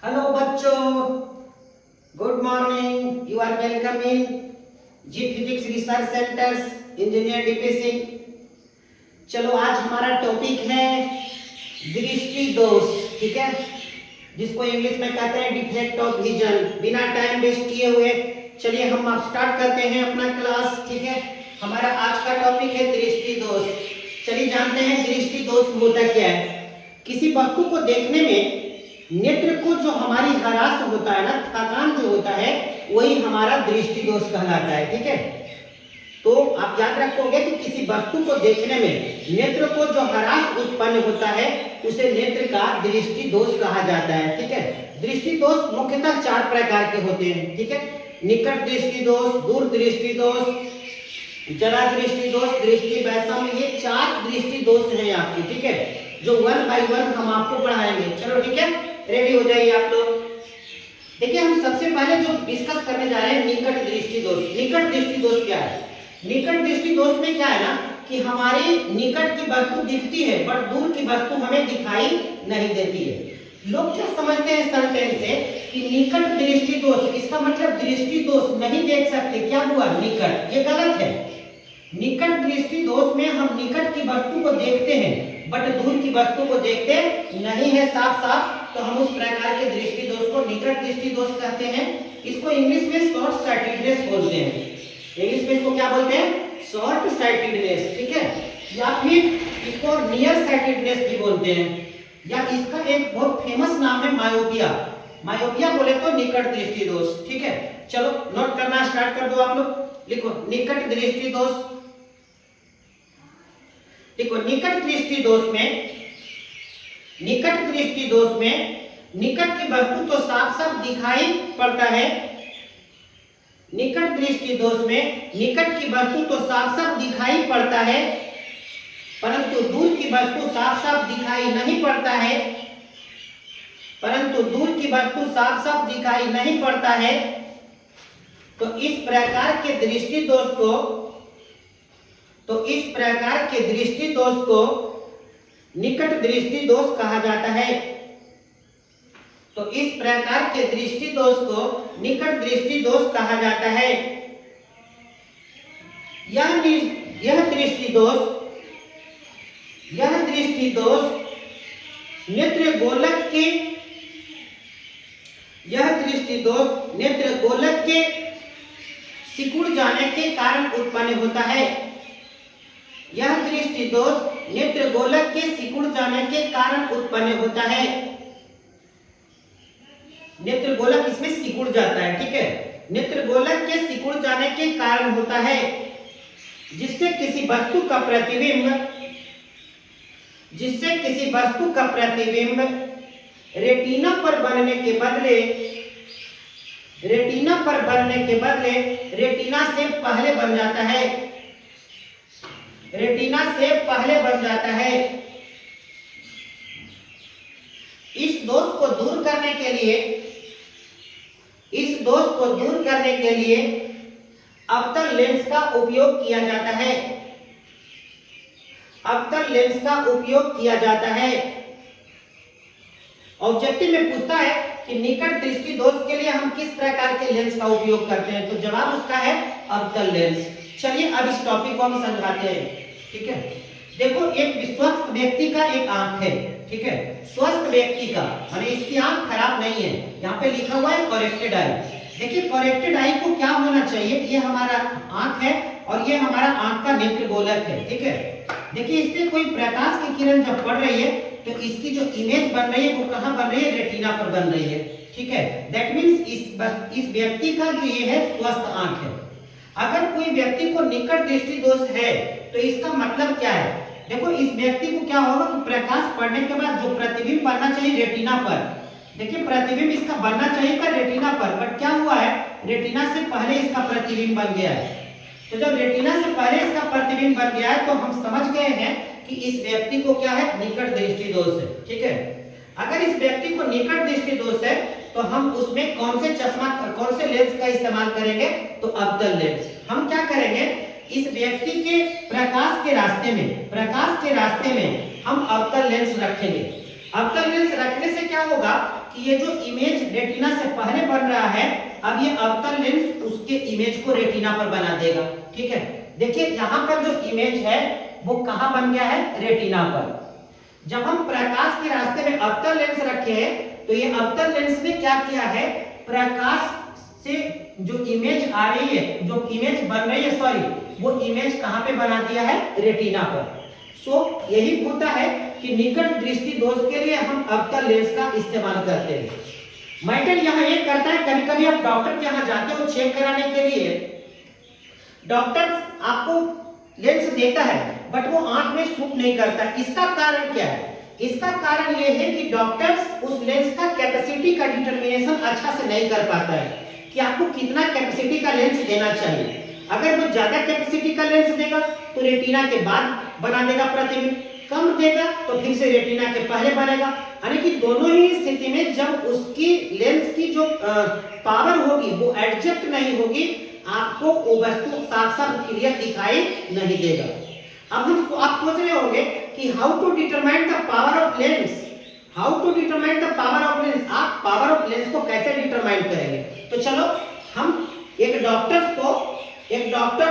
Hello बच्चों, good morning. You are welcome in G physics research centres engineer DPC. चलो आज हमारा topic है दृष्टि दोष, ठीक है, जिसको इंग्लिश में कहते हैं डिफेक्ट ऑफ विजन। बिना टाइम वेस्ट किए हुए चलिए हम अब स्टार्ट करते हैं अपना क्लास, ठीक है। हमारा आज का टॉपिक है दृष्टि दोष। चलिए जानते हैं दृष्टि दोष होता क्या है। किसी वस्तु को देखने में नेत्र को जो हमारी हरास होता है ना, थकान जो होता है, वही हमारा दृष्टि दोष कहलाता है, ठीक है। तो आप याद रखोगे कि किसी वस्तु को देखने में नेत्र को जो हरास उत्पन्न होता है उसे नेत्र का दृष्टि दोष कहा जाता है, ठीक है। दृष्टि दोष मुख्यतः 4 प्रकार के होते हैं, ठीक है। निकट दृष्टि दोष, दूर दृष्टि दोष, जरा दृष्टि दोष, दृष्टि वैषम्य, ये 4 दृष्टि दोष हैं आपके, ठीक है, जो 1 बाय 1 हम आपको पढ़ाएंगे। चलो ठीक है, रेडी हो जाइए आप लोग। देखिए हम सबसे पहले जो डिस्कस करने जा रहे हैं निकट दृष्टि दोष। निकट दृष्टि दोष क्या है? निकट दृष्टि दोष में क्या है ना कि हमारी निकट की वस्तु दिखती है बट दूर की वस्तु हमें दिखाई नहीं देती है। लोग क्या समझते हैं सेंटेंस से कि निकट दृष्टि दोष, इसका मतलब दृष्टि दोष नहीं देख सकते, क्या हुआ निकट, ये गलत है। निकट दृष्टि दोष में हम निकट की वस्तु को देखते हैं बट दूर की वस्तु को देखते नहीं है साफ साफ, तो हम उस प्रकार के दृष्टि दोष को निकट दृष्टि दोष कहते हैं। इसको इंग्लिश में शॉर्ट साइटेडनेस बोलते हैं। इंग्लिश में इसको क्या बोलते हैं? शॉर्ट साइटेडनेस, ठीक है, या फिर इसको नियर साइटेडनेस भी बोलते हैं, या इसका एक बहुत फेमस नाम है मायोपिया। मायोपिया बोले तो निकट दृष्टि दोष, ठीक है। चलो नोट करना स्टार्ट कर दो आप लोग। लिखो निकट दृष्टि दोष। देखो निकट दृष्टि दोष में, निकट दृष्टि दोष में निकट की वस्तु तो साफ साफ दिखाई पड़ता है। निकट दृष्टि दोष में निकट की वस्तु तो साफ साफ दिखाई पड़ता है, परंतु दूर की वस्तु साफ साफ दिखाई नहीं पड़ता है, परंतु दूर की वस्तु साफ साफ दिखाई नहीं पड़ता है। तो इस प्रकार के दृष्टि दोष को, तो इस प्रकार के दृष्टि दोष को निकट दृष्टि दोष कहा जाता है। तो इस प्रकार के दृष्टि दोष को निकट दृष्टि दोष कहा जाता है। यह दृष्टि दोष, यह दृष्टि दोष नेत्र गोलक के, यह दृष्टि दोष नेत्र गोलक के सिकुड़ जाने के कारण उत्पन्न होता है। यह दृष्टि दोष नेत्र गोलक के सिकुड़ जाने के कारण उत्पन्न होता है। नेत्र गोलक इसमें सिकुड़ जाता है, ठीक है, नेत्र गोलक के सिकुड़ जाने के कारण होता है, जिससे किसी वस्तु का प्रतिबिंब, जिससे किसी वस्तु का प्रतिबिंब रेटिना पर बनने के बदले, रेटिना पर बनने के बदले रेटिना से पहले बन जाता है, रेटिना से पहले बन जाता है। इस दोष को दूर करने के लिए, इस दोष को दूर करने के लिए अवतल लेंस का उपयोग किया जाता है, अवतल लेंस का उपयोग किया जाता है। ऑब्जेक्टिव में पूछता है कि निकट दृष्टि दोष के लिए हम किस प्रकार के लेंस का उपयोग करते हैं, तो जवाब उसका है अवतल लेंस। चलिए अब इस टॉपिक को हम समझाते हैं, ठीक है। देखो एक स्वस्थ व्यक्ति का एक आंख है, ठीक है, स्वस्थ व्यक्ति का माने इसकी आंख खराब नहीं है। यहाँ पे लिखा हुआ है करेक्टेड आई। देखिए करेक्टेड आई को क्या होना चाहिए, ये हमारा आंख है और ये हमारा आंख का नेत्र गोलक है, ठीक है। देखिए इस पे कोई प्रकाश की किरण जब पड़ रही है तो इसकी जो इमेज बन रही है वो कहाँ बन रही है? रेटिना पर बन रही है, ठीक है। दैट मीन्स इस व्यक्ति का जो ये है स्वस्थ आंख है। अगर कोई व्यक्ति को निकट दृष्टि दोष है तो इसका मतलब क्या है? देखो इस व्यक्ति को क्या होगा कि प्रकाश पड़ने के बाद जो प्रतिबिंब बनना चाहिए रेटिना पर, देखिए प्रतिबिंब इसका बनना चाहिए था रेटिना पर, बट क्या हुआ है, रेटिना से पहले इसका प्रतिबिंब बन गया है। तो जब रेटिना से पहले इसका प्रतिबिंब बन गया है तो हम समझ गए हैं कि इस व्यक्ति को क्या है, निकट दृष्टि दोष है, ठीक है। अगर इस व्यक्ति को निकट दृष्टि दोष है तो हम उसमें कौन से चश्मा, कौन से लेंस का इस्तेमाल करेंगे, तो अवतल लेंस। हम क्या करेंगे, इस व्यक्ति के प्रकाश के रास्ते में, प्रकाश के रास्ते में हम अवतल लेंस रखेंगे। अवतल लेंस रखने से क्या होगा कि ये जो इमेज रेटिना से पहले बन रहा है, अब ये अवतल लेंस उसके इमेज को रेटिना पर बना देगा। ठीक है, देखिए यहाँ पर जो इमेज है वो कहाँ बन गया है, रेटिना पर। जब हम प्रकाश के रास्ते में अवतल लेंस रखे हैं तो ये अवतल लेंस ने क्या किया है, प्रकाश से जो इमेज आ रही है, जो इमेज बन रही है, सॉरी, वो इमेज कहां पे बना दिया है, रेटिना पर। सो यही होता है कि निकट दृष्टि दोष के लिए हम अवतल लेंस का इस्तेमाल करते हैं। मैटर यहाँ ये करता है, कभी कभी आप डॉक्टर के यहाँ जाते हो चेक कराने के लिए, डॉक्टर आपको लेंस देता है बट वो आंख में सूट नहीं करता। इसका कारण क्या है? इसका कारण ये है कि डॉक्टर्स उस लेंस का कैपेसिटी का डिटरमिनेशन अच्छा से नहीं कर पाता है कि आपको कितना कैपेसिटी का लेंस देना चाहिए। अगर वो ज्यादा कैपेसिटी का लेंस देगा तो रेटिना के बाद बना देगा प्रतिबिंब, कम देगा तो फिर से रेटिना के पहले बनेगा। यानी कि दोनों ही स्थिति में जब उसकी लेंस की जो पावर होगी वो एडजस्ट नहीं होगी, आपको वो वस्तु साफ साफ क्लियर दिखाई नहीं देगा। अब आप सोच रहे होंगे कि how to determine the power of lens, how to determine the power of lens, आप पावर ऑफ लेंस को कैसे डिटरमाइन करेंगे? तो चलो हम एक डॉक्टर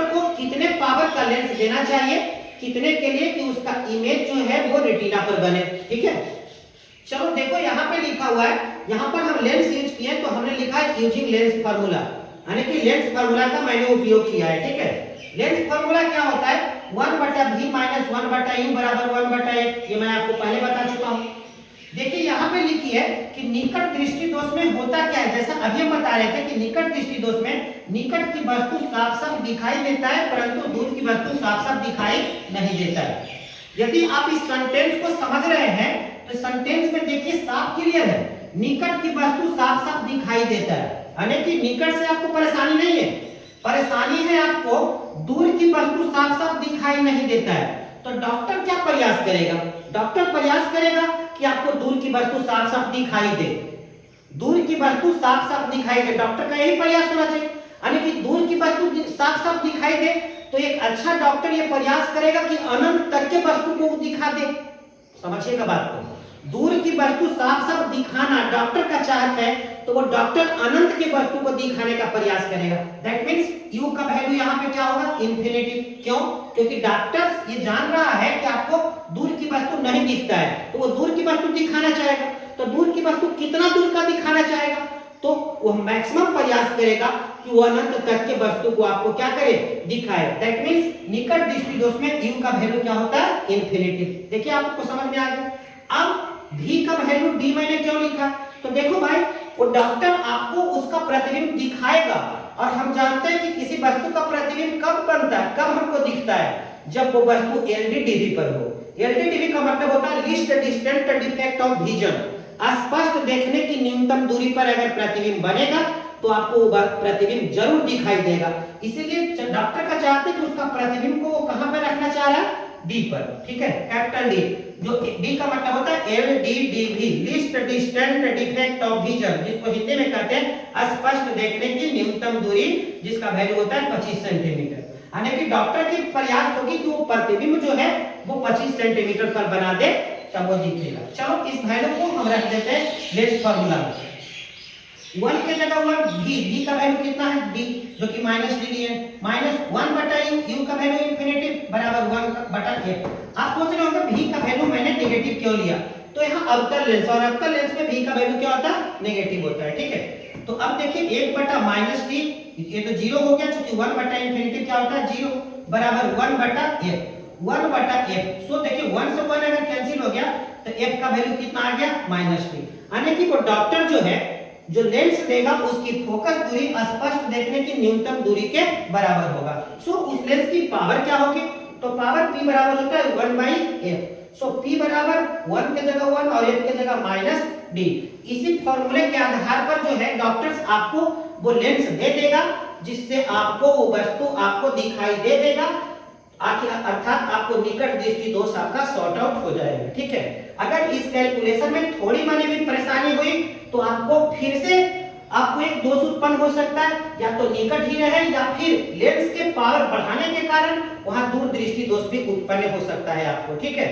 को कितने पावर का लेंस देना चाहिए, कितने के लिए कि उसका इमेज जो है वो रेटिना पर बने। ठीक है, चलो देखो यहाँ पे लिखा हुआ है, यहाँ पर हम लेंस यूज किए तो हमने लिखा है यूजिंग लेंस फार्मूला, यानी कि लेंस फार्मूला का मैंने उपयोग किया है। ठीक है, लेंस फार्मूला क्या होता है, 1/v - 1/u बराबर 1/f, ये मैं आपको पहले बता चुका हूँ। देखिए यहाँ पे लिखी है कि निकट दृष्टि दोष में होता क्या है, जैसा अभी हम बता रहे थे कि निकट दृष्टि दोष में निकट की वस्तु साफ साफ दिखाई देता है परंतु दूर की वस्तु साफ साफ दिखाई नहीं देता है। यदि आप इस सेंटेंस को समझ रहे हैं तो सेंटेंस में देखिए साफ क्लियर है, निकट की वस्तु साफ साफ दिखाई देता है, यानी कि निकट से आपको परेशानी नहीं है, परेशानी है आपको दूर की वस्तु साफ साफ दिखाई नहीं देता है। तो डॉक्टर क्या प्रयास करेगा, डॉक्टर प्रयास करेगा कि आपको दूर की वस्तु साफ साफ दिखाई दे, दूर की वस्तु साफ साफ दिखाई दे, डॉक्टर का यही प्रयास होना चाहिए, यानी कि दूर की वस्तु साफ साफ दिखाई दे। तो एक अच्छा डॉक्टर ये प्रयास करेगा कि अनंत तक के वस्तु को दिखा दे। समझिएगा बात को, दूर की वस्तु साफ साफ दिखाना डॉक्टर का चाहत है तो वो डॉक्टर अनंत की वस्तु को दिखाने का प्रयास करेगा। दैट मींस u का वैल्यू यहाँ पे क्या होगा, इंफिनिटी। क्यों? क्योंकि डॉक्टर ये जान रहा है कि आपको दूर की वस्तु नहीं दिखता है तो वो दूर की वस्तु दिखाना चाहेगा। तो दूर की वस्तु कितना दूर का दिखाना चाहेगा, तो वो मैक्सिमम प्रयास करेगा कि वो अनंत तक के वस्तु को आपको क्या करे, दिखाए। दैट मींस निकट दृष्टि दोष में u का वैल्यू क्या होता है, इंफिनिटी। देखिए आपको समझ में आ गया। अब v का वैल्यू d मैंने क्यों लिखा, तो देखो भाई वो डॉक्टर आपको उसका प्रतिबिंब दिखाएगा और हम जानते हैं कि किसी वस्तु का प्रतिबिंब कब बनता है, कब हमको दिखता है, जब वो वस्तु LDDV पर हो। LDDV का मतलब होता है least distant defect of vision, स्पष्ट देखने की न्यूनतम दूरी पर अगर प्रतिबिंब बनेगा तो आपको वो प्रतिबिंब जरूर दिखाई देगा। इसीलिए डॉक्टर का चाहते हैं कि उसका प्रतिबिंब को वो कहां पर रखना चाह रहा है, डी पर। ठीक है, कैपिटल डी, जो डी का मतलब होता है LDDV, least distant defect of vision, जिसको हिंदी में कहते हैं स्पष्ट देखने की न्यूनतम दूरी, जिसका वैल्यू होता है 25 सेंटीमीटर। यानी कि डॉक्टर की प्रयास होगी कि वो प्रतिबिंब जो है वो 25 सेंटीमीटर पर बना दे तब वो दिखेगा। चलो इस वैल्यू को हम रख देते हैं लेंस फार्मूला में, 1 के जगह 1, v का वैल्यू कितना है, d, जो कि -d लिए, -1/u, u का वैल्यू इंफिनिटी बराबर 1/f। आप सोच रहे होंगे v का वैल्यू मैंने नेगेटिव क्यों लिया, तो यहाँ अवतल लेंस, और अवतल लेंस में v का वैल्यू क्या होता है, नेगेटिव होता है। ठीक है, तो अब देखिए 1/-d, ये तो 0 हो गया, क्योंकि 1/इंफिनिटी क्या होता है, 0 बराबर 1/f, 1/f। सो देखिए 1 से 1 अगर कैंसिल हो गया तो f का वैल्यू कितना आ गया, -d। यानी कि वो डॉक्टर जो है जो लेंस देगा उसकी फोकस दूरी स्पष्ट देखने की न्यूनतम दूरी के बराबर होगा। सो उस लेंस की पावर क्या होगी, तो पावर p बराबर होता है 1/f। सो p बराबर 1 के जगह 1 और f के जगह -d। इसी फॉर्मूले के आधार पर जो है डॉक्टर्स आपको वो लेंस दे देगा जिससे आपको वो वस्तु आपको दिखाई दे देगा, अर्थात आपको निकट दृष्टि दोष आपका सॉर्ट आउट हो जाएगा। ठीक है, अगर इस कैलकुलेशन में थोड़ी मानी भी परेशानी हुई तो आपको फिर से आपको एक दोष उत्पन्न हो सकता है, या तो निकट ही रहे या फिर लेंस के पावर बढ़ाने के कारण वहां दूर दृष्टि दोष भी उत्पन्न हो सकता है आपको। ठीक है,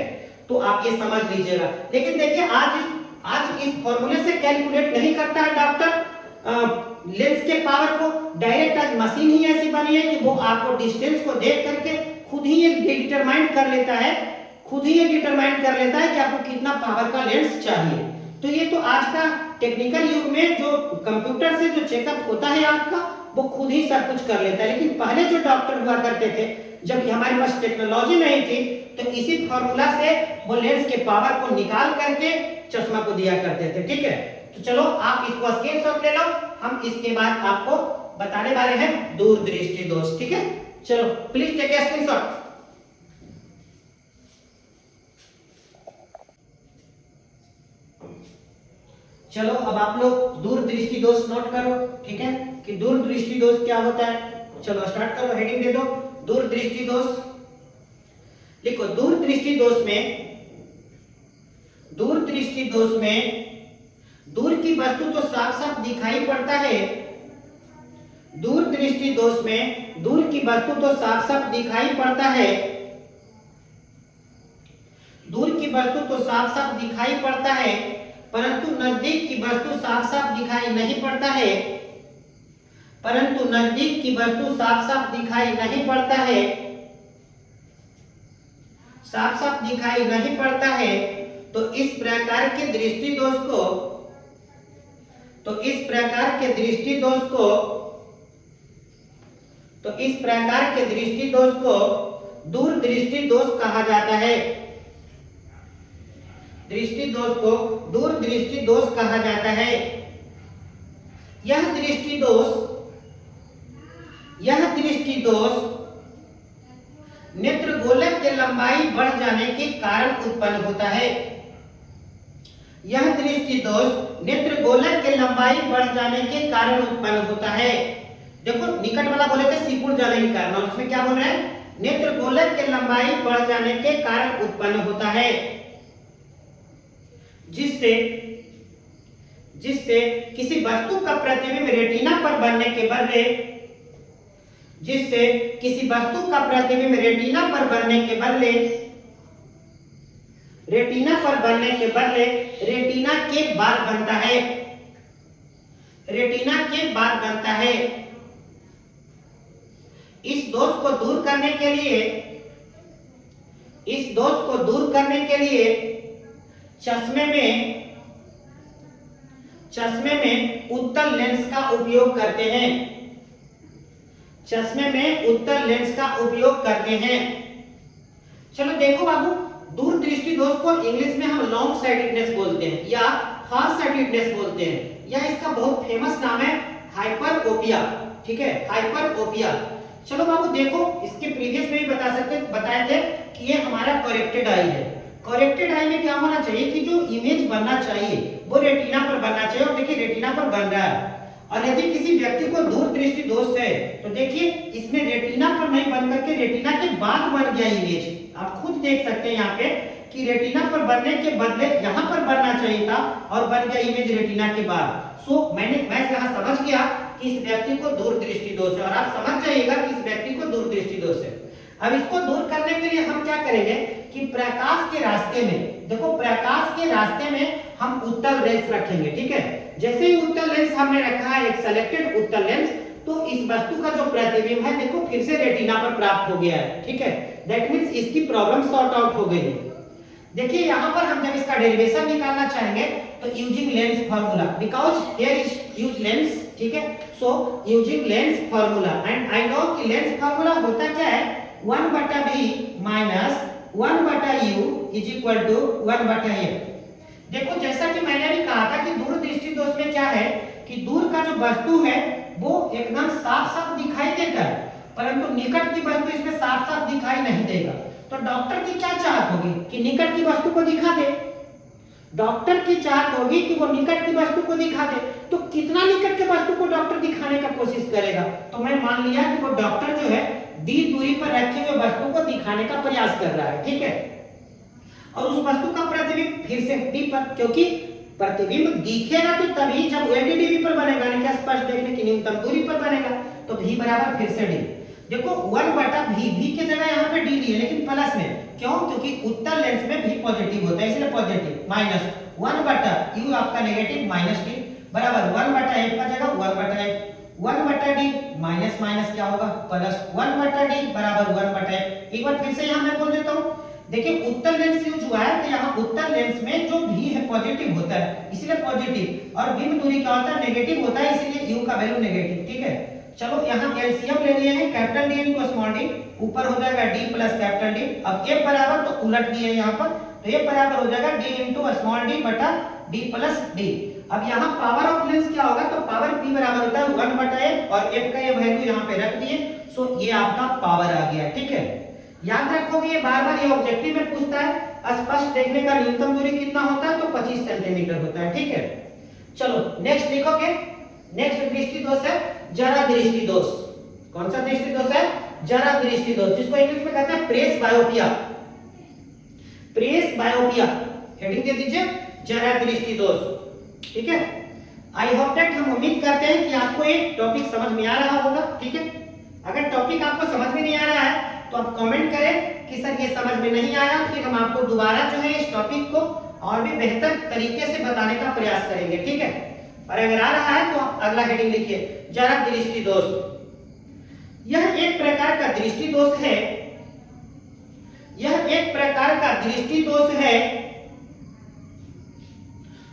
तो आप ये समझ लीजिएगा। लेकिन देखिए आज इस आज इस फॉर्मूले से कैलकुलेट नहीं करता है डॉक्टर लेंस के पावर को। डायरेक्ट आज मशीन ही ऐसी बनी है कि वो आपको डिस्टेंस को देख करके खुद ही ये डिटरमाइन कर लेता है, खुद ही ये डिटरमाइन कर लेता है कि आपको कितना पावर का लेंस चाहिए। तो ये तो आज का टेक्निकल युग में जो कंप्यूटर से जो चेकअप होता है आपका, वो खुद ही सब कुछ कर लेता है। लेकिन पहले जो डॉक्टर हुआ करते थे, जब हमारे पास टेक्नोलॉजी नहीं थी, तो इसी फॉर्मूला से वो लेंस के पावर को निकाल करके चश्मा को दिया करते थे। ठीक है, तो चलो आप इसको स्क्रीनशॉट ले लो, हम इसके बाद आपको बताने वाले हैं दूरदृष्टि दोष। ठीक है, चलो प्लीज टेक ए स्क्रीनशॉट। चलो अब आप लोग दूरदृष्टि दोष नोट करो। ठीक है, कि दूरदृष्टि दोष क्या होता है। चलो स्टार्ट करो, हेडिंग दे दो दूरदृष्टि दोष। लिखो दूरदृष्टि दोष में दूर की वस्तु तो साफ साफ दिखाई पड़ता है। दूरदृष्टि दोष में दूर की वस्तु तो साफ साफ दिखाई पड़ता है, दूर की वस्तु तो साफ साफ दिखाई पड़ता है, परंतु नजदीक की वस्तु साफ साफ दिखाई नहीं पड़ता है, परंतु नजदीक की वस्तु साफ साफ दिखाई नहीं पड़ता है, साफ साफ दिखाई नहीं पड़ता है। तो इस प्रकार के दृष्टि दोष को दूरदृष्टि दोष कहा जाता है। दृष्टि दोष को दूरदृष्टि दोष कहा जाता है। यह दृष्टि दोष नेत्र गोलक की लंबाई बढ़ जाने के कारण उत्पन्न होता है। यह दृष्टि दोष नेत्र गोलक की लंबाई बढ़ जाने के कारण उत्पन्न होता है। देखो निकट वाला बोले थे सिकुड़ जाने के कारण, और इसमें क्या बोल रहे हैं, नेत्र गोलक की लंबाई बढ़ जाने के कारण उत्पन्न होता है, जिससे किसी वस्तु का प्रतिबिंब रेटिना पर बनने के बदले रेटिना के बाद बनता है। इस दोष को दूर करने के लिए चश्मे में उत्तल लेंस का उपयोग करते हैं। चलो देखो बाबू, दूरदृष्टि दोष को इंग्लिश में हम लॉन्ग साइटेडनेस बोलते हैं या फार साइटेडनेस बोलते हैं, या इसका बहुत फेमस नाम है हाइपरोपिया। ठीक है, हाइपरोपिया। चलो बाबू देखो, इसके प्रीवियस में भी बताए थे कि ये हमारा करेक्टेड आई है। करेक्टेड आई में क्या होना चाहिए कि जो इमेज बनना चाहिए वो रेटिना पर बनना चाहिए, और देखिए रेटिना पर बन रहा है। और यदि किसी व्यक्ति को दूरदृष्टि दोष है तो देखिए इसमें रेटिना पर नहीं बन करके रेटिना के बाद बन गया इमेज। आप खुद देख सकते हैं यहाँ पे कि रेटिना पर बनने के बदले यहाँ पर बनना चाहिए था और बन गया इमेज रेटिना के बाद। मैं यहाँ समझ गया कि इस व्यक्ति को दूरदृष्टि दोष है, और आप समझ जाइएगा कि इस व्यक्ति को दूरदृष्टि दोष है। अब इसको दूर करने के लिए हम क्या करेंगे कि प्रकाश के रास्ते में, देखो प्रकाश के रास्ते में हम उत्तल लेंस रखेंगे। ठीक है, जैसे ही उत्तल लेंस हमने रखा है, एक सेलेक्टेड उत्तल लेंस, तो इस वस्तु का जो प्रतिबिंब है देखो फिर से रेटिना पर प्राप्त हो गया है। ठीक है, दैट मींस इसकी प्रॉब्लम सॉर्ट आउट हो गई है। देखिए यहाँ पर हम जब इसका डेरिवेशन निकालना चाहेंगे तो using lens formula, because here is use lens. ठीक है, so using lens formula, and I know कि लेंस फार्मूला होता क्या है, 1/b minus 1/u is equal to 1/f। देखो जैसा कि मैंने भी कहा था कि दूरदृष्टि दोष में क्या है कि दूर का जो वस्तु है वो एकदम साफ साफ दिखाई देता है, परंतु निकट की वस्तु इसमें साफ साफ दिखाई नहीं देगा। तो डॉक्टर की क्या चाहत होगी कि निकट की वस्तु को दिखा दे, डॉक्टर की चाहत होगी कि वो निकट की वस्तु को दिखा दे। तो कितना निकट के वस्तु को डॉक्टर दिखाने का कोशिश करेगा, तो मैं मान लिया कि वो डॉक्टर जो है दी दूरी पर रखे हुए वस्तु को दिखाने का प्रयास कर रहा है। ठीक है, और उस वस्तु का प्रतिबिंब फिर से डी पर, क्योंकि प्रतिबिंब दिखेगा तो तभी जब एलडीडी पर बनेगा, यानी कि स्पष्ट देखने की न्यूनतम दूरी पर बनेगा। तो v बराबर फिर से डी। देखो 1/v, v की जगह यहाँ पे डी दी है लेकिन प्लस में, क्यों, क्योंकि उत्तल लेंस में v पॉजिटिव होता है इसलिए पॉजिटिव, माइनस 1 बटा u आपका नेगेटिव माइनस डी बराबर 1 बटा एफ का जगह 1 बटा एफ 1 बटा डी माइनस माइनस क्या होगा प्लस 1 बटा डी बराबर 1 बटा एफ। एक बार फिर से यहाँ मैं बोल देता हूँ, देखिए उत्तर लेंस यूज हुआ है तो यहाँ उत्तर लेंस में जो भी है पॉजिटिव होता है इसलिए पॉजिटिव, और बिंब दूरी क्या होता है नेगेटिव होता है इसलिए u का वैल्यू नेगेटिव। ठीक है, चलो यहाँ एलसीएम ले लिए हैं capital D into small D, ऊपर हो जाएगा डी प्लस कैपिटल डी। अब f बराबर तो उलट दिए यहाँ पर, तो f बराबर हो जाएगा d इनटू स्मॉल डी बटा d प्लस d। अब यहाँ पावर ऑफ लेंस क्या होगा, तो पावर p बराबर होता है 1 बटा f और f का ये वैल्यू यहाँ पे रख दिए, सो ये आपका पावर आ गया। ठीक है, याद रखोगे ये बार बार ये ऑब्जेक्टिव में पूछता है, स्पष्ट देखने का न्यूनतम दूरी कितना होता है, तो 25 सेंटीमीटर होता है। ठीक है, चलो नेक्स्ट लिखोगे, नेक्स्ट दृष्टि दोष है जरा दृष्टि दोष। कौन सा दृष्टि दोष है, जरा दृष्टि दोष, जिसको इंग्लिश में कहते हैं प्रेस बायोपिया। प्रेस बायोपिया हेडिंग दे दीजिए जरा दृष्टि दोष। ठीक है, आई होप दैट हम उम्मीद करते हैं कि आपको ये टॉपिक समझ में आ रहा होगा। ठीक है, अगर टॉपिक आपको समझ में नहीं आ रहा है तो आप कमेंट करें कि सर ये समझ में नहीं आया, फिर हम आपको दोबारा जो है इस टॉपिक को और भी बेहतर तरीके से बताने का प्रयास करेंगे। ठीक है, और अगर आ रहा है तो आप अगला हेडिंग लिखिए जरा दृष्टि दोष। यह एक प्रकार का दृष्टि दोष है, यह एक प्रकार का दृष्टि दोष है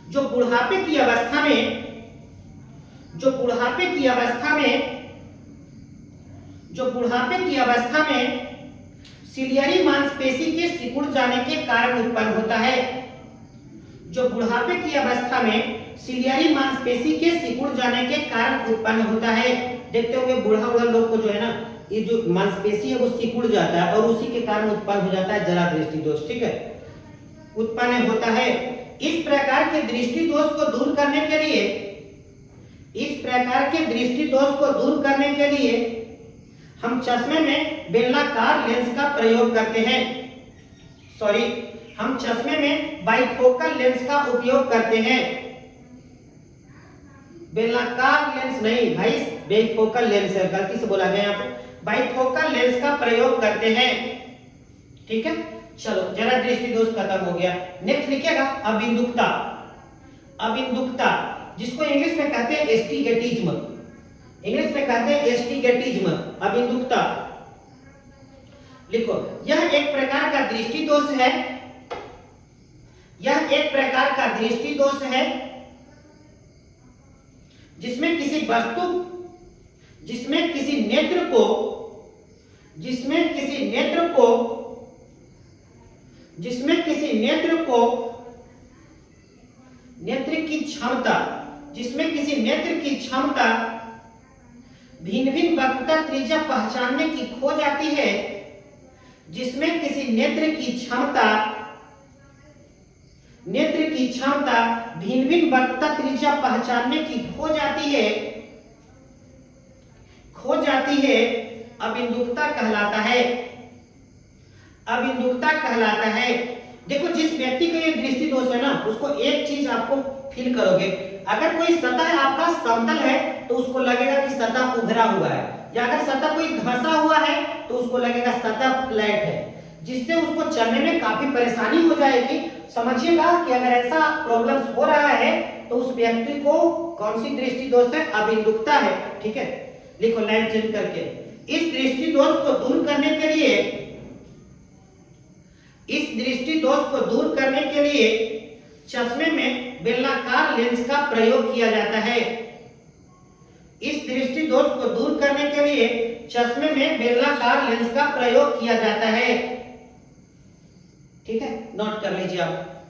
जो बुढ़ापे की अवस्था में, जो बुढ़ापे की अवस्था में, जो बुढ़ापे की अवस्था में सिलियरी मांसपेशी के सिकुड़ जाने के कारण उत्पन्न होता है। जो बुढ़ापे की अवस्था में सिलियरी मांसपेशी के सिकुड़ जाने के कारण उत्पन्न होता है। देखते होंगे बूढ़ा बूढ़ा लोग को जो है ना, ये जो मांसपेशी है वो सिकुड़ जाता है और उसी के कारण उत्पन्न हो जाता है जरा दृष्टि दोष। ठीक है, उत्पन्न होता है। इस प्रकार के दृष्टि दोष को दूर करने के लिए, इस प्रकार के दृष्टि दोष को दूर करने के लिए हम चश्मे में बेलनाकार लेंस का प्रयोग करते हैं। सॉरी, हम चश्मे में बाइफोकल लेंस का उपयोग करते हैं। बेलनाकार लेंस नहीं भाई, बाइफोकल लेंस है, गलती से बोला गया यहाँ पे। बाइफोकल लेंस का प्रयोग करते हैं। ठीक है, चलो जरा दृष्टि दोष खत्म हो गया। नेक्स्ट लिखिएगा अबिंदुकता। अबिंदुकता जिसको इंग्लिश में कहते हैं एस्टिगेटिज्म, इंग्लिश में कहते हैं एस्टिगेटिज्म, अबिंदुकता। लिखो, यह एक प्रकार का दृष्टि दोष है, यह एक प्रकार का दृष्टि दोष है जिसमें किसी वस्तु, जिसमें किसी नेत्र को, जिसमें किसी नेत्र को, जिसमें किसी नेत्र को, नेत्र की क्षमता, जिसमें किसी नेत्र की क्षमता भिन्न भिन्न वक्रता त्रिज्या पहचानने की खो जाती है, जिसमें किसी नेत्र की क्षमता, नेत्र की क्षमता भिन्न भिन्न वक्रता त्रिज्या पहचानने की खो जाती है, खो जाती है, अबिंदुकता कहलाता है। अबिंदुकता कहलाता है। देखो, जिस व्यक्ति का ये दृष्टि दोष है ना, उसको एक चीज आपको फील करोगे, अगर कोई सतह आपका समतल है तो उसको लगेगा कि सतह उभरा हुआ है, या अगर सतह कोई धंसा हुआ है तो उसको लगेगा सतह फ्लैट है, जिससे उसको चलने में काफी परेशानी हो जाएगी। समझिएगा कि अगर ऐसा प्रॉब्लम हो रहा है तो उस व्यक्ति को कौन सी दृष्टि दोष है, अबिंदुकता है। ठीक है, लिखो लाइन चेंज करके। इस दृष्टि दोष को दूर करने के लिए, इस दृष्टि दोष को दूर करने के लिए चश्मे में बेलनाकार लेंस का प्रयोग किया जाता है। इस दृष्टि दोष को दूर करने के लिए चश्मे में बेलनाकार लेंस का प्रयोग किया जाता है। ठीक है, नोट कर लीजिए आप।